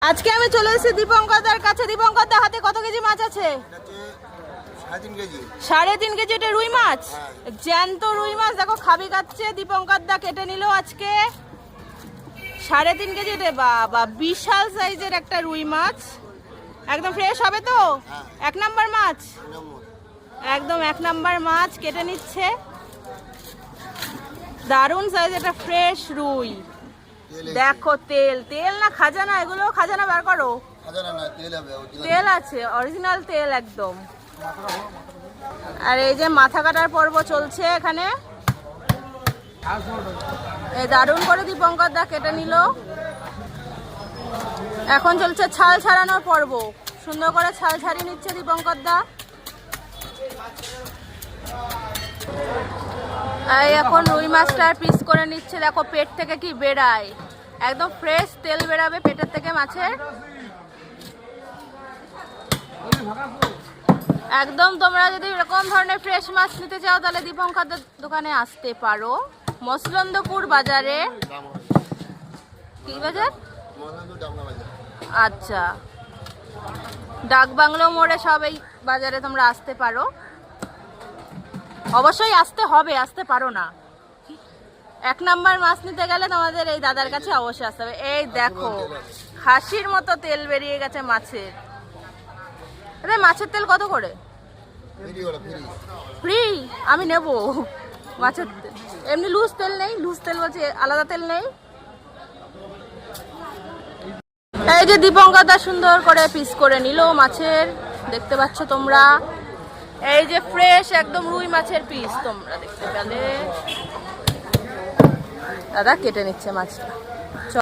আজকে আমি চলে এসেছি দীপঙ্করদার কাছে। দীপঙ্করদার হাতে কত কেজি মাছ আছে? 3.5 কেজি। এটা রুই মাছ, জ্যান্ত রুই মাছ। দেখো খাবি কাটছে, দীপঙ্করদা কেটে নিল আজকে 3.5 কেজি। রে বাবা, বিশাল সাইজের একটা রুই মাছ। একদম ফ্রেশ হবে তো? এক নাম্বার মাছ, একদম এক নাম্বার মাছ কেটে নিচ্ছে। দারুণ সাইজ, একটা ফ্রেশ রুই। দেখো তেল তেল না খাজানা, এগুলো খাজানা বার করো। তেল আছে, অরিজিনাল তেল একদম। আর এই যে মাথা কাটার পর্ব চলছে এখানে। এই দারুণ করে দীপঙ্করদা কেটে নিল। এখন চলছে ছাল ছাড়ানোর পর্ব। সুন্দর করে ছাল ছাড়িয়ে নিচ্ছে দীপঙ্করদা। এই এখন রুই মাছটার পিস করে নিচ্ছে। দেখো পেট থেকে কি বেরায়, একদম ফ্রেশ তেল বেরাবে পেটের থেকে মাছের। একদম তোমরা যদি এরকম ধরনের ফ্রেশ মাছ নিতে চাও তাহলে দীপঙ্করদার দোকানে আসতে পারো। মসলন্দপুর বাজারে। কি বাজার? আচ্ছা, ডাক বাংলো মোড়ে সব এই বাজারে তোমরা আসতে পারো। অবশ্যই আসতে হবে, আসতে পারো না। এক নাম্বার মাছ নিতে গেলে তোমাদের এই দাদার কাছে অবশ্যই আসতে হবে। এই দেখো খাসির মতো তেল বেরিয়ে গেছে মাছের। আরে মাছের তেল কত করে? ফ্রি? আমি নেব মাছের তেল। এমনি লুজ তেল নেই? লুজ তেল বলছে, আলাদা তেল নেই? এই যে দীপঙ্করদা সুন্দর করে পিস করে নিল মাছের, দেখতে পাচ্ছ তোমরা। এই যে ফ্রেশ একদম রুই মাছের পিস তোমরা দেখতে পেলে। দাদা কেটে নিচ্ছে মাছটা।